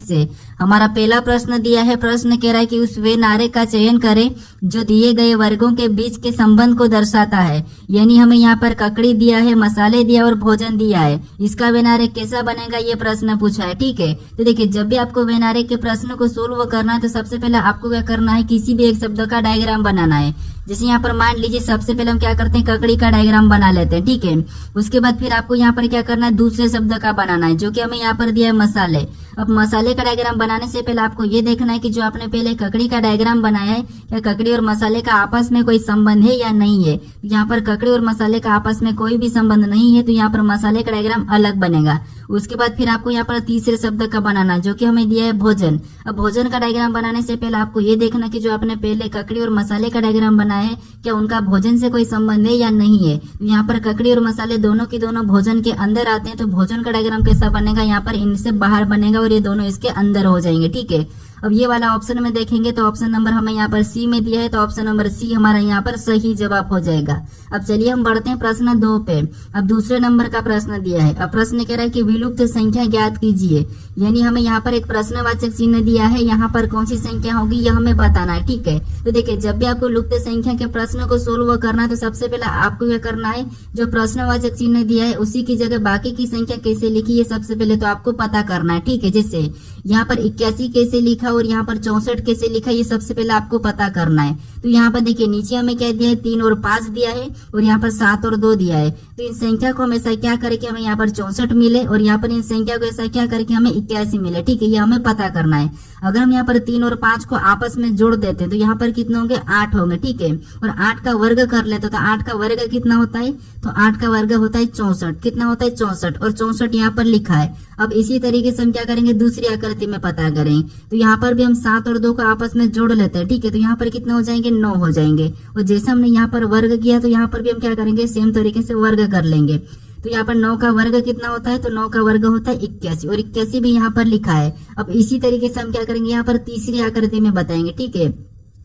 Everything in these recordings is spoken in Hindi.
से हमारा पहला प्रश्न दिया है, प्रश्न कह रहा है कि उस वे नारे का चयन करें जो दिए गए वर्गों के बीच के संबंध को दर्शाता है। यानी हमें यहाँ पर ककड़ी दिया है, मसाले दिया और भोजन दिया है, इसका वे नारे कैसा बनेगा ये प्रश्न पूछा है। ठीक है, तो देखिए जब भी आपको वे नारे के प्रश्न को सोल्व करना है तो सबसे पहले आपको क्या करना है, किसी भी एक शब्द का डायग्राम बनाना है। जैसे यहाँ पर मान लीजिए सबसे पहले हम क्या करते हैं, ककड़ी का डायग्राम बना लेते हैं। ठीक है, उसके बाद फिर आपको यहाँ पर क्या करना है, दूसरे शब्द का बनाना है जो कि हमें यहाँ पर दिया है मसाले। अब मसाले का डायग्राम बनाने से पहले आपको ये देखना है कि जो आपने पहले ककड़ी का डायग्राम बनाया है, क्या ककड़ी और मसाले का आपस में कोई संबंध है या नहीं है। यहाँ पर ककड़ी और मसाले का आपस में कोई भी संबंध नहीं है, तो यहाँ पर मसाले का डायग्राम अलग बनेगा। उसके बाद फिर आपको यहाँ पर तीसरे शब्द का बनाना जो कि हमें दिया है भोजन। अब भोजन का डायग्राम बनाने से पहले आपको ये देखना कि जो आपने पहले ककड़ी और मसाले का डायग्राम बनाया है, क्या उनका भोजन से कोई संबंध है या नहीं है। यहाँ पर ककड़ी और मसाले दोनों की दोनों भोजन के अंदर आते हैं, तो भोजन का डायग्राम कैसा बनेगा, यहाँ पर इनसे बाहर बनेगा और ये दोनों इसके अंदर हो जाएंगे। ठीक है, अब ये वाला ऑप्शन में देखेंगे तो ऑप्शन नंबर हमें यहाँ पर सी में दिया है, तो ऑप्शन नंबर सी हमारा यहाँ पर सही जवाब हो जाएगा। अब चलिए हम बढ़ते हैं प्रश्न 2 पे। अब दूसरे नंबर का प्रश्न दिया है। अब प्रश्न कह रहा है कि विलुप्त संख्या ज्ञात कीजिए। यानी हमें यहाँ पर एक प्रश्नवाचक चिन्ह दिया है, यहाँ पर कौन सी संख्या होगी यह हमें बताना है। ठीक है, तो देखिए जब भी आपको लुप्त संख्या के प्रश्न को सोल्व करना है तो सबसे पहले आपको क्या करना है, जो प्रश्नवाचक चिन्ह दिया है उसी की जगह बाकी की संख्या कैसे लिखी है सबसे पहले तो आपको पता करना है। ठीक है, जैसे यहाँ पर 81 कैसे लिखा और यहाँ पर 64 कैसे लिखा, ये सबसे पहले आपको पता करना है। तो यहाँ पर देखिए नीचे हमें क्या दिया है, 3 और 5 दिया है और यहाँ पर 7 और 2 दिया है। तो इन संख्या को हमेशा क्या करके हमें यहाँ पर 64 मिले और यहाँ पर इन संख्या को ऐसा क्या करके हमें 81 मिले। ठीक है, ये हमें पता करना है। अगर हम यहाँ पर 3 और 5 को आपस में जोड़ देते हैं तो यहाँ पर कितने होंगे, 8 होंगे। ठीक है, और 8 का वर्ग कर लेते तो 8 का वर्ग कितना होता है, तो 8 का वर्ग होता है 64। कितना होता है, 64, और 64 यहाँ पर लिखा है। अब इसी तरीके से हम क्या करेंगे, दूसरी आकृति में पता करें तो यहाँ पर भी हम 7 और 2 को आपस में जोड़ लेते हैं। ठीक है, तो यहाँ पर कितने हो जाएंगे, 9 हो जाएंगे। और जैसे हमने यहाँ पर वर्ग किया तो यहाँ पर भी हम क्या करेंगे, सेम तरीके से वर्ग कर लेंगे। तो यहाँ पर 9 का वर्ग कितना होता है, तो 9 का वर्ग होता है 81 और 81 भी यहाँ पर लिखा है। अब इसी तरीके से हम क्या करेंगे, यहाँ पर तीसरी आकृति में बताएंगे। ठीक है,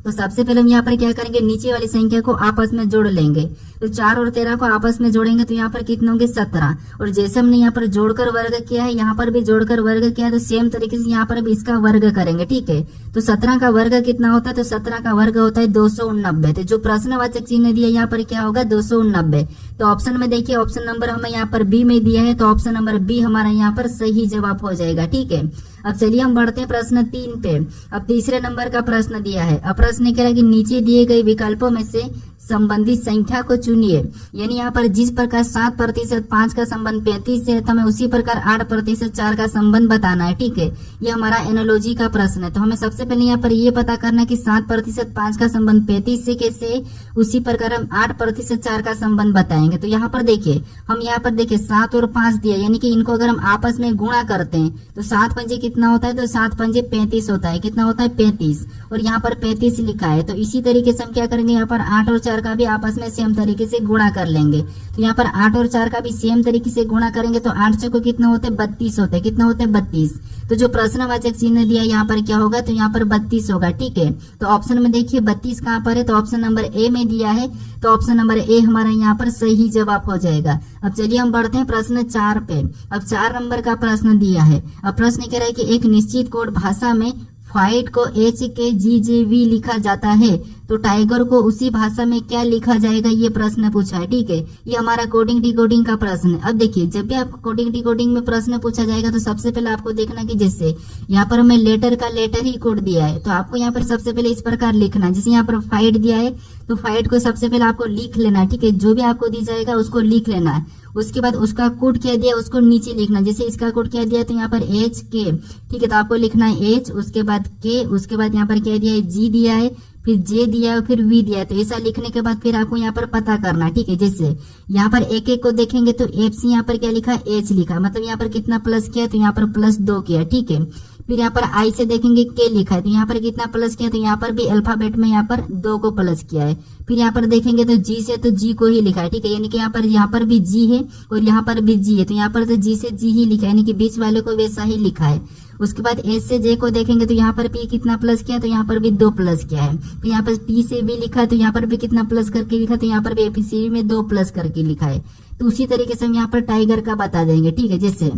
तो सबसे पहले हम यहाँ पर क्या करेंगे, नीचे वाली संख्या को आपस में जोड़ लेंगे। तो 4 और 13 को आपस में जोड़ेंगे तो यहाँ पर कितने होंगे, 17। और जैसे हमने यहाँ पर जोड़कर वर्ग किया है, यहाँ पर भी जोड़कर वर्ग किया है, तो सेम तरीके से यहाँ पर भी इसका वर्ग करेंगे। ठीक है, तो 17 का वर्ग कितना होता है, तो 17 का वर्ग होता है 289। तो जो प्रश्नवाचक चिन्ह दिया यहाँ पर क्या होगा, 289। तो ऑप्शन में देखिए ऑप्शन नंबर हमें यहाँ पर बी में दिया है, तो ऑप्शन नंबर बी हमारा यहाँ पर सही जवाब हो जाएगा। ठीक है, अब चलिए हम बढ़ते हैं प्रश्न 3 पे। अब तीसरे नंबर का प्रश्न दिया है। अब प्रश्न कह रहा है कि नीचे दिए गए विकल्पों में से संबंधित संख्या को चुनिए। यानी यहाँ पर जिस प्रकार 7% 5 का संबंध 35 से है, तो हमें उसी प्रकार 8% 4 का संबंध बताना है। ठीक है, ये हमारा एनालॉजी का प्रश्न है। तो हमें सबसे पहले यहाँ पर ये पता करना है कि 7% 5 का संबंध 35 से कैसे है, उसी प्रकार हम 8% 4 का संबंध बताएंगे। तो यहाँ पर देखिए हम यहाँ पर देखिए 7 और 5 दिया, यानी कि इनको अगर हम आपस में गुणा करते हैं तो 7 पंजे कितना होता है, तो 7 पंजे 35 होता है। कितना होता है, 35, और यहाँ पर 35 लिखा है। तो इसी तरीके से हम क्या करेंगे, यहाँ पर 8 और 4 का भी आपस में सेम तरीके से गुणा कर लेंगे। तो यहाँ पर 8 और 4 का भी सेम तरीके से गुणा करेंगे तो 8 से को कितना होते हैं, 32 होते हैं। कितना होते हैं, 32। तो जो प्रश्नवाचक चिन्ह दिया यहाँ पर क्या होगा, तो यहाँ पर 32 होगा। ठीक है, तो ऑप्शन में देखिए 32 कहाँ पर है, तो ऑप्शन नंबर ए में दिया है, तो ऑप्शन नंबर ए हमारा यहाँ पर सही जवाब हो जाएगा। अब चलिए हम बढ़ते हैं प्रश्न 4 पे। अब 4 नंबर का प्रश्न दिया है। अब प्रश्न कह रहा है कि एक निश्चित कोड भाषा में फाइट को HKGJV लिखा जाता है, तो टाइगर को उसी भाषा में क्या लिखा जाएगा, ये प्रश्न पूछा है। ठीक है, ये हमारा कोडिंग डिकोडिंग का प्रश्न है। अब देखिए जब भी आपको कोडिंग डिकोडिंग में प्रश्न पूछा जाएगा तो सबसे पहले आपको देखना कि जैसे यहाँ पर हमें लेटर का लेटर ही कोड दिया है, तो आपको यहाँ पर सबसे पहले इस प्रकार लिखना है। जैसे यहाँ पर फाइट दिया है तो फाइट को सबसे पहले आपको लिख लेना है। ठीक है, जो भी आपको दी जाएगा उसको लिख लेना है। उसके बाद उसका कोड क्या दिया उसको नीचे लिखना। जैसे इसका कोड क्या दिया, तो यहाँ पर HK। ठीक है, तो आपको लिखना है H, उसके बाद K, उसके बाद यहाँ पर क्या दिया है, G दिया है, फिर J दिया है, फिर V दिया है। तो ऐसा लिखने के बाद फिर आपको यहाँ पर पता करना। ठीक है, जैसे यहाँ पर एक एक को देखेंगे तो FC यहाँ पर क्या लिखा है, H लिखा, मतलब यहाँ पर कितना प्लस किया, तो यहाँ पर +2 किया। ठीक है, फिर यहाँ पर I से देखेंगे K लिखा है, तो यहाँ पर कितना प्लस किया, तो यहाँ पर भी अल्फाबेट में यहाँ पर 2 को प्लस किया है। फिर यहाँ पर देखेंगे तो G से तो G को ही लिखा है। ठीक है, यानी कि यहाँ पर भी G है और यहाँ पर भी G है, तो यहाँ पर तो G से G ही लिखा है, यानी कि बीच वाले को वैसा ही लिखा है। उसके बाद S से J को देखेंगे तो यहाँ पर भी कितना प्लस किया, तो यहाँ पर भी 2 प्लस किया है। फिर यहाँ पर T से B लिखा है, तो यहाँ पर भी कितना प्लस करके लिखा, तो यहाँ पर भी ABCD में 2 प्लस करके लिखा है। तो उसी तरीके से हम यहाँ पर टाइगर का बता देंगे। ठीक है, जैसे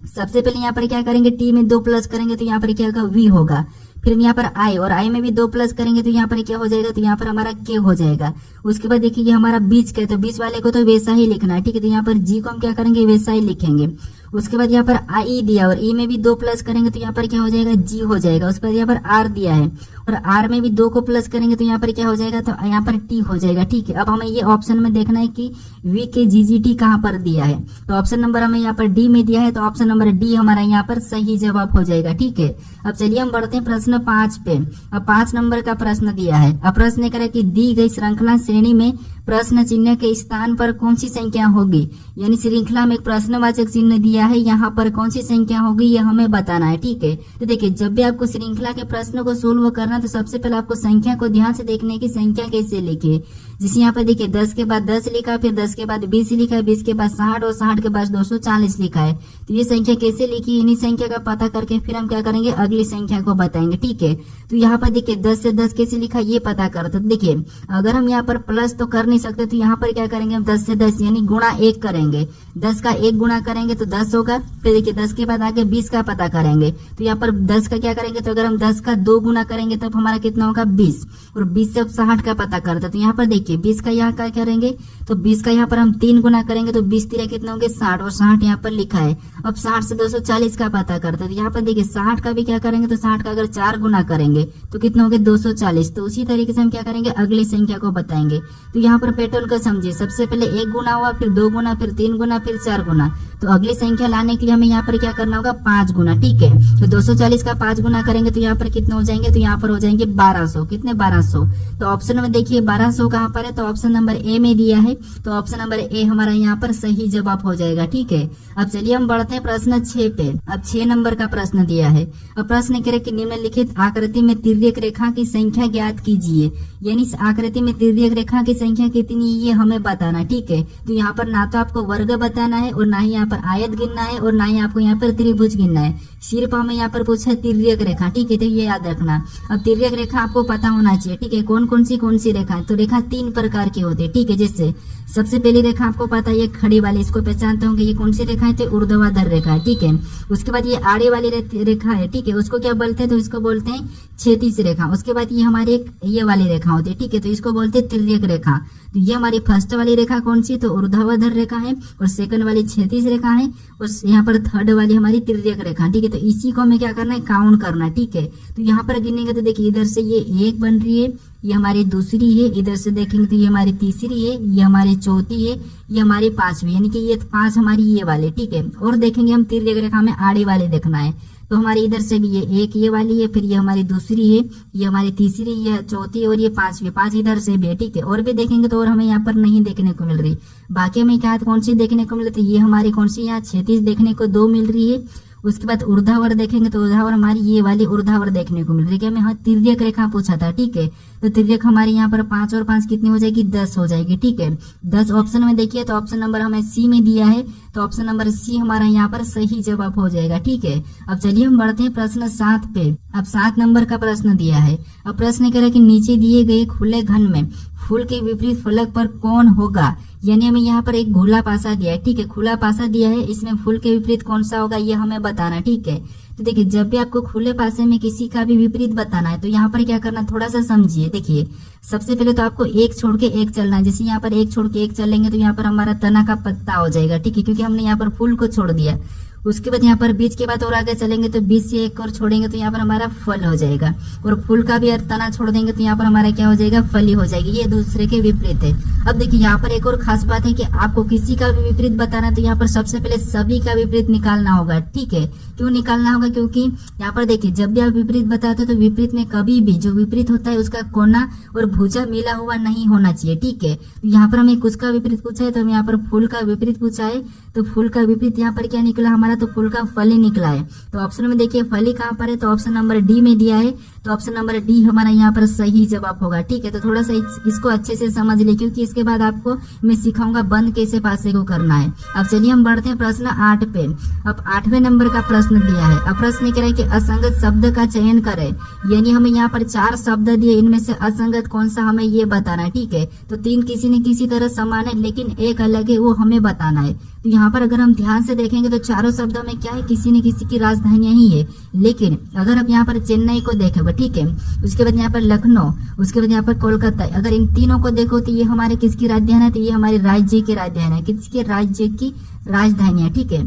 सबसे पहले यहाँ पर क्या करेंगे, टी में 2 प्लस करेंगे तो यहाँ पर क्या होगा, वी होगा। फिर हम यहाँ पर आई, और आई में भी 2 प्लस करेंगे तो यहाँ पर क्या हो जाएगा, तो यहाँ पर हमारा के हो जाएगा। उसके बाद देखिए ये हमारा बीच का है, तो बीच वाले को तो वैसा ही लिखना है, ठीक है। तो यहाँ पर जी को हम क्या करेंगे, वैसा ही लिखेंगे। उसके बाद यहाँ पर आई दिया और ई में भी 2 प्लस करेंगे तो यहाँ पर क्या हो जाएगा, जी हो जाएगा। उसके बाद यहाँ पर आर दिया है और आर में भी 2 को प्लस करेंगे तो यहाँ पर क्या हो जाएगा, तो यहाँ पर टी हो जाएगा, ठीक है। अब हमें ये ऑप्शन में देखना है कि वी के जीजीटी कहाँ पर दिया है, तो ऑप्शन नंबर हमें यहाँ पर डी में दिया है, तो ऑप्शन नंबर डी हमारा यहाँ पर सही जवाब हो जाएगा, ठीक है। अब चलिए हम बढ़ते हैं प्रश्न 5 पे। अब 5 नंबर का प्रश्न दिया है। अब प्रश्न करें कि दी गई श्रृंखला श्रेणी में प्रश्न चिन्ह के स्थान पर कौन सी संख्या होगी, यानी श्रृंखला में एक प्रश्नवाचक चिन्ह दिया है, यहाँ पर कौन सी संख्या होगी ये हमें बताना है, ठीक है। तो देखिए जब भी आपको श्रृंखला के प्रश्न को सोल्व करना तो सबसे पहले आपको संख्या को ध्यान से देखने की संख्या कैसे लिखे। जैसे यहाँ पर देखिए 10 के बाद 10 लिखा है, फिर 10 के बाद 20 लिखा है, 20 के बाद 60 और 60 के बाद 240 लिखा है। तो ये संख्या कैसे लिखी, इन्हीं संख्या का पता करके फिर हम क्या करेंगे, अगली संख्या को बताएंगे, ठीक है। तो यहाँ पर देखिए 10 से 10 कैसे लिखा ये पता कर। तो देखिए अगर हम यहाँ पर प्लस तो कर नहीं सकते तो यहाँ पर क्या करेंगे, हम 10 से 10 यानी गुणा 1 करेंगे। 10 का 1 गुणा करेंगे तो 10 होगा। फिर देखिए 10 के बाद आगे 20 का पता करेंगे तो यहाँ पर 10 का क्या करेंगे, तो अगर हम 10 का 2 गुना करेंगे तो हमारा कितना होगा, 20। और 20 से अब 60 का पता करते तो यहाँ पर देखिए 20 का यहाँ क्या करेंगे, तो 20 का यहाँ पर हम 3 गुना करेंगे तो 20 3 कितना होंगे, 60, और 60 यहाँ पर लिखा है। अब 60 से 240 का पता करते तो यहाँ पर देखिए 60 का भी क्या करेंगे, तो 60 का अगर 4 गुना करेंगे तो कितना होंगे, 240। तो उसी तरीके से हम क्या करेंगे, अगली संख्या को बताएंगे। तो यहाँ पर पैटर्न को समझिए, सबसे पहले 1 गुना हुआ, फिर 2 गुना, फिर 3 गुना, फिर 4 गुना। तो अगली संख्या लाने के लिए हमें यहाँ पर क्या करना होगा, 5 गुना, ठीक है। तो 240 का 5 गुना करेंगे तो यहाँ पर कितने हो जाएंगे, तो यहाँ पर हो जाएंगे 1200। कितने, 1200। तो ऑप्शन में देखिए 1200 कहाँ पर है, तो ऑप्शन नंबर ए में दिया है, तो ऑप्शन नंबर ए हमारा यहाँ पर सही जवाब हो जाएगा, ठीक है। अब चलिए हम बढ़ते हैं प्रश्न 6 पे। अब 6 नंबर का प्रश्न दिया है। अब प्रश्न कह रहे कि निम्नलिखित आकृति में तिर्यक रेखा की संख्या ज्ञात कीजिए, यानी इस आकृति में तिर्यक रेखा की संख्या कितनी ये हमें बताना, ठीक है। तो यहाँ पर ना तो आपको वर्ग बताना है और ना ही यहाँ पर आयत गिनना है और ना ही आपको यहाँ पर त्रिभुज गिनना है, सिर्फ हमें यहाँ पर पूछा है तिर्यक रेखा, ठीक है। तो ये याद रखना। अब तिर्यक रेखा आपको पता होना चाहिए, ठीक है। कौन कौन सी रेखा है, तो रेखा 3 प्रकार की होती है, ठीक है। जैसे सबसे पहली रेखा आपको पता है ये खड़ी वाली, इसको पहचानते होंगे, ये कौन सी रेखा है, तो ऊर्ध्वाधर रेखा है, ठीक है। उसके बाद ये आड़े वाली रेखा है, ठीक है, उसको क्या बोलते हैं, तो इसको बोलते हैं क्षैतिज रेखा। उसके बाद ये हमारी एक ये वाली रेखा होती है, ठीक है, तो इसको बोलते हैं तिर्यक रेखा। तो ये हमारी फर्स्ट वाली रेखा कौन सी, तो ऊर्ध्वाधर रेखा है, और सेकंड वाली क्षैतिज रेखा है, और यहाँ पर थर्ड वाली हमारी तिर्यक रेखा, ठीक है। तो इसी को हमें क्या करना है, काउंट करना, ठीक है। तो यहाँ पर गिनेंगे तो देखिए इधर से ये 1 बन रही है, ये हमारी दूसरी है, इधर से देखेंगे तो ये हमारी तीसरी है, ये हमारी चौथी है, ये हमारी 5वीं, यानी कि ये 5 हमारी ये वाले, ठीक है। और देखेंगे हम तिर्यक रेखा में आड़े वाले देखना है, तो हमारी इधर से भी ये 1 ये वाली है, फिर ये हमारी दूसरी है, ये हमारी तीसरी, ये चौथी और ये 5वीं, 5 इधर से भी है, ठीक है। और भी देखेंगे तो और हमें यहाँ पर नहीं देखने को मिल रही। बाकी हमें क्या कौन सी देखने को मिल रही, तो ये हमारी कौन सी यहाँ क्षैतिज देखने को 2 मिल रही है। उसके बाद ऊर्ध्वाधर देखेंगे तो ऊर्ध्वाधर हमारी ये वाली ऊर्ध्वाधर देखने को मिल रही है। हमें यहाँ तिर्यक रेखा पूछा था, ठीक है। तो तिर्यक हमारी यहाँ पर 5 और 5 कितनी हो जाएगी, 10 हो जाएगी, ठीक है। 10 ऑप्शन में देखिए, तो ऑप्शन नंबर हमें सी में दिया है, तो ऑप्शन नंबर सी हमारा यहाँ पर सही जवाब हो जाएगा, ठीक है। अब चलिए हम बढ़ते हैं प्रश्न 7 पे। अब 7 नंबर का प्रश्न दिया है। अब प्रश्न कह रहा है कि नीचे दिए गए खुले घन में फूल के विपरीत फलक पर कौन होगा, यानी हमें यहाँ पर एक खुला पासा दिया है, ठीक है। खुला पासा दिया है, इसमें फूल के विपरीत कौन सा होगा ये हमें बताना, ठीक है। तो देखिए जब भी आपको खुले पासे में किसी का भी विपरीत बताना है तो यहाँ पर क्या करना, थोड़ा सा समझिए। देखिए सबसे पहले तो आपको एक छोड़ के एक चलना है। जैसे यहाँ पर एक छोड़ के एक चलेंगे तो यहाँ पर हमारा तना का पत्ता हो जाएगा, ठीक है, क्योंकि हमने यहाँ पर फूल को छोड़ दिया। उसके बाद यहाँ पर बीच के बाद और आगे चलेंगे तो बीच से एक और छोड़ेंगे तो यहाँ पर हमारा फल हो जाएगा, और फूल का भी तना छोड़ देंगे तो यहाँ पर हमारा क्या हो जाएगा, फली हो जाएगी। ये दूसरे के विपरीत है। अब देखिए यहाँ पर एक और खास बात है कि आपको किसी का भी विपरीत बताना है तो यहाँ पर सबसे पहले सभी का विपरीत निकालना होगा, ठीक है। क्यों निकालना होगा, क्योंकि यहाँ पर देखिए जब भी आप विपरीत बताते हो तो विपरीत में कभी भी जो विपरीत होता है उसका कोना और भुजा मिला हुआ नहीं होना चाहिए, ठीक है। तो यहाँ पर हमें किसका विपरीत पूछा है, तो हम यहाँ पर फूल का विपरीत पूछा है, तो फूल का विपरीत यहाँ पर क्या निकला हमारा, तो फूल का फली निकला है। तो ऑप्शन में देखिए फली कहाँ पर है, तो ऑप्शन नंबर डी में दिया है, तो ऑप्शन नंबर डी हमारा यहाँ पर सही जवाब होगा, ठीक है। तो थोड़ा सा इसको अच्छे से समझ ले, क्योंकि उसके बाद आपको मैं सिखाऊंगा बंद कैसे पासे को करना है। अब चलिए हम बढ़ते हैं प्रश्न 8 पे। अब 8वें नंबर का प्रश्न दिया है। अब प्रश्न कह रहा है कि असंगत शब्द का चयन करें, यानी हमें यहाँ पर 4 शब्द दिए, इनमें से असंगत कौन सा हमें ये बताना है, ठीक है। तो 3 किसी न किसी तरह समान है लेकिन एक अलग है, वो हमें बताना है। तो यहाँ पर अगर हम ध्यान से देखेंगे तो चारों शब्दों में क्या है, किसी न किसी की राजधानियां ही है। लेकिन अगर आप यहाँ पर चेन्नई को देखेंगे, ठीक है, उसके बाद यहाँ पर लखनऊ, उसके बाद यहाँ पर कोलकाता, अगर इन तीनों को देखो तो ये हमारे किसकी राजधानी है, तो ये हमारे राज्य की राजधानी है, किसके राज्य की राजधानी है, ठीक है।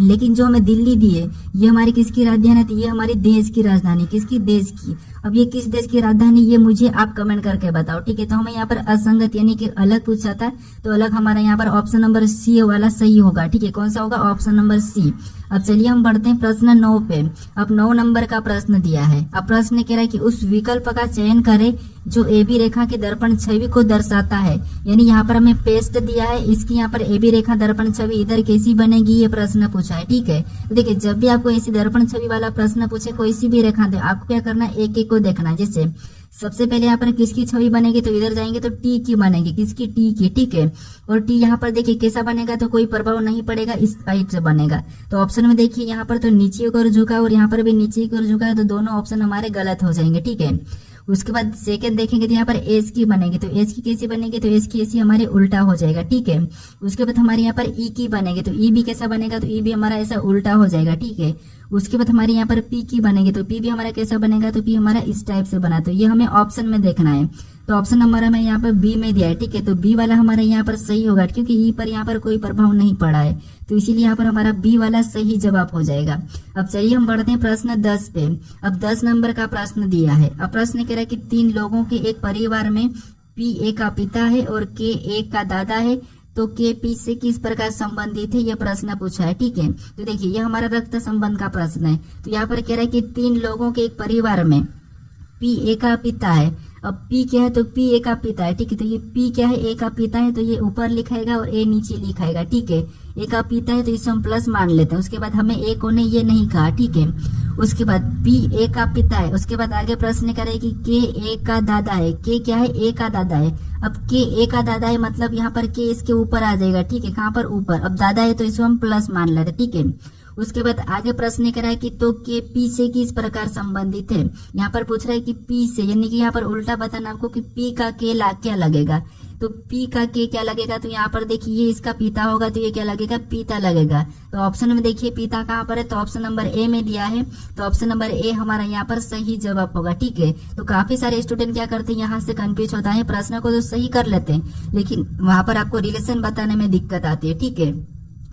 लेकिन जो हमें दिल्ली दी है ये हमारी किसकी राजधानी है, तो ये हमारी देश की राजधानी, किसकी, देश की। अब ये किस देश की राजधानी, ये मुझे आप कमेंट करके बताओ, ठीक है। तो हमें यहाँ पर असंगत यानी कि अलग पूछा था, तो अलग हमारा यहाँ पर ऑप्शन नंबर सी वाला सही होगा, ठीक है। कौन सा होगा, ऑप्शन नंबर सी। अब चलिए हम बढ़ते हैं प्रश्न 9 पे। अब 9 नंबर का प्रश्न दिया है। अब प्रश्न कह रहा है कि उस विकल्प का चयन करें जो AB रेखा के दर्पण छवि को दर्शाता है, यानी यहाँ पर हमें पेस्ट दिया है, इसकी यहाँ पर AB रेखा दर्पण छवि इधर कैसी बनेगी ये प्रश्न पूछा है, ठीक है। तो देखिए जब भी आपको ऐसी दर्पण छवि वाला प्रश्न पूछे, कोई सी भी रेखा दे, आपको क्या करना है, एक एक को देखना है। जैसे सबसे पहले यहाँ पर किसकी छवि बनेगी, तो इधर जाएंगे तो टी की बनेगी, किसकी, टी की, ठीक है। और टी यहाँ पर देखिए कैसा बनेगा, तो कोई प्रभाव नहीं पड़ेगा, इस टाइप से बनेगा। तो ऑप्शन में देखिए यहाँ पर तो नीचे की ओर झुका और यहाँ पर भी नीचे की ओर झुका है, तो दोनों ऑप्शन हमारे गलत हो जाएंगे, ठीक है। उसके बाद सेकंड देखेंगे तो यहाँ पर एस की बनेगी, तो एस की कैसी बनेगी, तो एस की ऐसी हमारे उल्टा हो जाएगा, ठीक है। उसके बाद हमारे यहाँ पर ई की बनेगी, तो ई भी कैसा बनेगा, तो ई भी हमारा ऐसा उल्टा हो जाएगा, ठीक है। उसके बाद हमारे यहाँ पर पी की बनेगी, तो पी भी हमारा कैसा बनेगा, तो पी हमारा इस टाइप से बना। तो ये हमें ऑप्शन में देखना है। तो ऑप्शन नंबर हमें यहाँ पर बी में दिया है, ठीक है। तो बी वाला हमारा यहाँ पर सही होगा, क्योंकि ई पर यहाँ पर कोई प्रभाव नहीं पड़ा है, तो इसीलिए यहाँ पर हमारा बी वाला सही जवाब हो जाएगा। अब चलिए हम बढ़ते हैं प्रश्न 10 पे। अब 10 नंबर का प्रश्न दिया है। अब प्रश्न कह रहा है कि 3 लोगों के एक परिवार में पी ए का पिता है और के ए का दादा है, तो के पी से किस प्रकार संबंधित है, यह प्रश्न पूछा है, ठीक है। तो देखिए यह हमारा रक्त संबंध का प्रश्न है। तो यहाँ पर कह रहा है कि 3 लोगों के एक परिवार में पी ए का पिता है। अब पी क्या है, तो पी ए का पिता है, ठीक है। तो ये पी क्या है, ए का पिता है, तो ये ऊपर लिखाएगा और ए नीचे लिखाएगा, ठीक है। ए का पिता है तो इसे हम प्लस मान लेते हैं। उसके बाद हमें ए को ने ये नहीं कहा, ठीक है। उसके बाद पी ए का पिता है। उसके बाद आगे प्रश्न करे कि के ए का दादा है। के क्या है, ए का दादा है। अब के ए का दादा है मतलब यहाँ पर के इसके ऊपर आ जाएगा, ठीक है। कहाँ पर, ऊपर। अब दादा है तो इसको हम प्लस मान लेते, ठीक है। उसके बाद आगे प्रश्न करा है कि तो के पी से किस प्रकार संबंधित है। यहाँ पर पूछ रहा है कि पी से, यानी कि यहाँ पर उल्टा बताना आपको कि पी का के क्या लगेगा। तो पी का के क्या लगेगा, तो यहाँ पर देखिए ये इसका पिता होगा, तो ये क्या लगेगा, पिता लगेगा। तो ऑप्शन में देखिए पिता कहाँ पर है, तो ऑप्शन नंबर ए में दिया है। तो ऑप्शन नंबर ए हमारा यहाँ पर सही जवाब होगा, ठीक है। तो काफी सारे स्टूडेंट क्या करते हैं, यहाँ से कंफ्यूज होता है, प्रश्न को तो सही कर लेते हैं लेकिन वहां पर आपको रिलेशन बताने में दिक्कत आती है, ठीक है।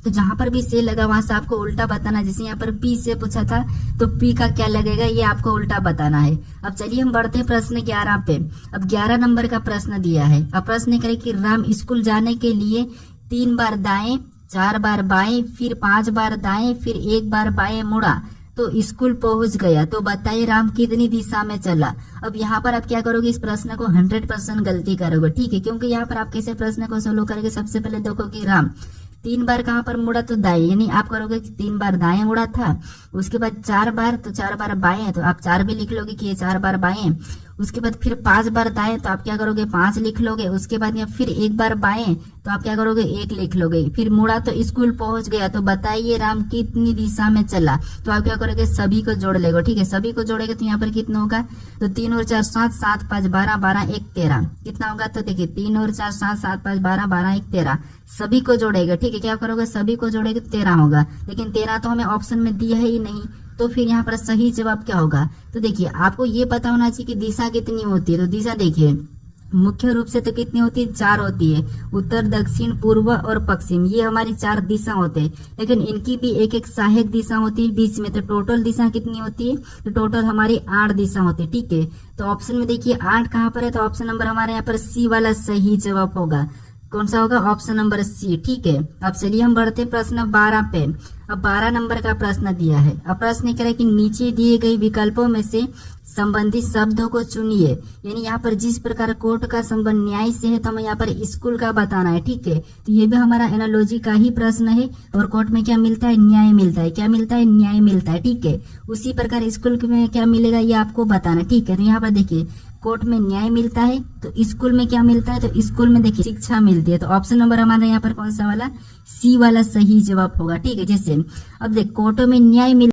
तो जहां पर भी से लगा वहां से आपको उल्टा बताना। जैसे यहाँ पर पी से पूछा था तो पी का क्या लगेगा, ये आपको उल्टा बताना है। अब चलिए हम बढ़ते हैं प्रश्न 11 पे। अब 11 नंबर का प्रश्न दिया है। अब प्रश्न करे कि राम स्कूल जाने के लिए 3 बार दाएं, 4 बार बाएं, फिर 5 बार दाएं, फिर 1 बार बाएं मुड़ा तो स्कूल पहुंच गया, तो बताइए राम कितनी दिशा में चला। अब यहाँ पर आप क्या करोगे, इस प्रश्न को 100% गलती करोगे, ठीक है। क्योंकि यहाँ पर आप कैसे प्रश्न को सोल्व करोगे, सबसे पहले देखो कि राम 3 बार कहाँ पर मुड़ा, तो दाएं, यानी आप करोगे कि 3 बार दाएं मुड़ा था। उसके बाद 4 बार, तो 4 बार बाएं है, तो आप 4 भी लिख लोगे कि ये 4 बार बाएं। उसके बाद फिर 5 बार दाएं, तो आप क्या करोगे 5 लिख लोगे। उसके बाद या फिर 1 बार बाएं, तो आप क्या करोगे 1 लिख लोगे। फिर मुड़ा तो स्कूल पहुंच गया, तो बताइए राम कितनी दिशा में चला। तो आप क्या करोगे, सभी को जोड़ लेगा, ठीक है। सभी को जोड़ेगा तो यहाँ पर कितना होगा, तो 3 और 4 7, 7 5 12, 12 1 13 कितना होगा, तो देखिए 3 और 4 7, 7 5 12, 12 1 13 सभी को जोड़ेगा, ठीक है। क्या करोगे, सभी को जोड़ेगा तो 13 होगा, लेकिन 13 तो हमें ऑप्शन में दिया है ही नहीं, तो फिर यहाँ पर सही जवाब क्या होगा। तो देखिए आपको ये पता होना चाहिए कि दिशा कितनी होती है। तो दिशा देखिए मुख्य रूप से तो कितनी होती है, 4 होती है, उत्तर दक्षिण पूर्व और पश्चिम, ये हमारी 4 दिशा होते हैं। लेकिन इनकी भी एक एक सहायक दिशा होती है बीच में, तो टोटल दिशा कितनी होती है, तो टोटल हमारी 8 दिशा होती है, ठीक है। तो ऑप्शन में देखिए 8 कहाँ पर है, तो ऑप्शन नंबर हमारे यहाँ पर सी वाला सही जवाब होगा। कौन सा होगा, ऑप्शन नंबर सी, ठीक है। अब चलिए हम बढ़ते प्रश्न 12 पे। अब 12 नंबर का प्रश्न दिया है। अब प्रश्न कह रहा है कि नीचे दिए गए विकल्पों में से संबंधित शब्दों को चुनिए, यानी यहाँ पर जिस प्रकार कोर्ट का संबंध न्याय से है तो हमें यहाँ पर स्कूल का बताना है, ठीक है। तो ये भी हमारा एनालॉजी का ही प्रश्न है, और कोर्ट में क्या मिलता है, न्याय मिलता है। क्या मिलता है, न्याय मिलता है, ठीक है। उसी प्रकार स्कूल में क्या मिलेगा ये आपको बताना, ठीक है। तो यहाँ पर देखिए कोर्ट में न्याय मिलता है, तो स्कूल में क्या मिलता है, तो स्कूल में देखिए शिक्षा मिलती है। तो ऑप्शन नंबर हमारा यहाँ पर कौन सा वाला, सी वाला सही जवाब होगा। ठीक है, जैसे अब देख कोर्टों में न्याय मिल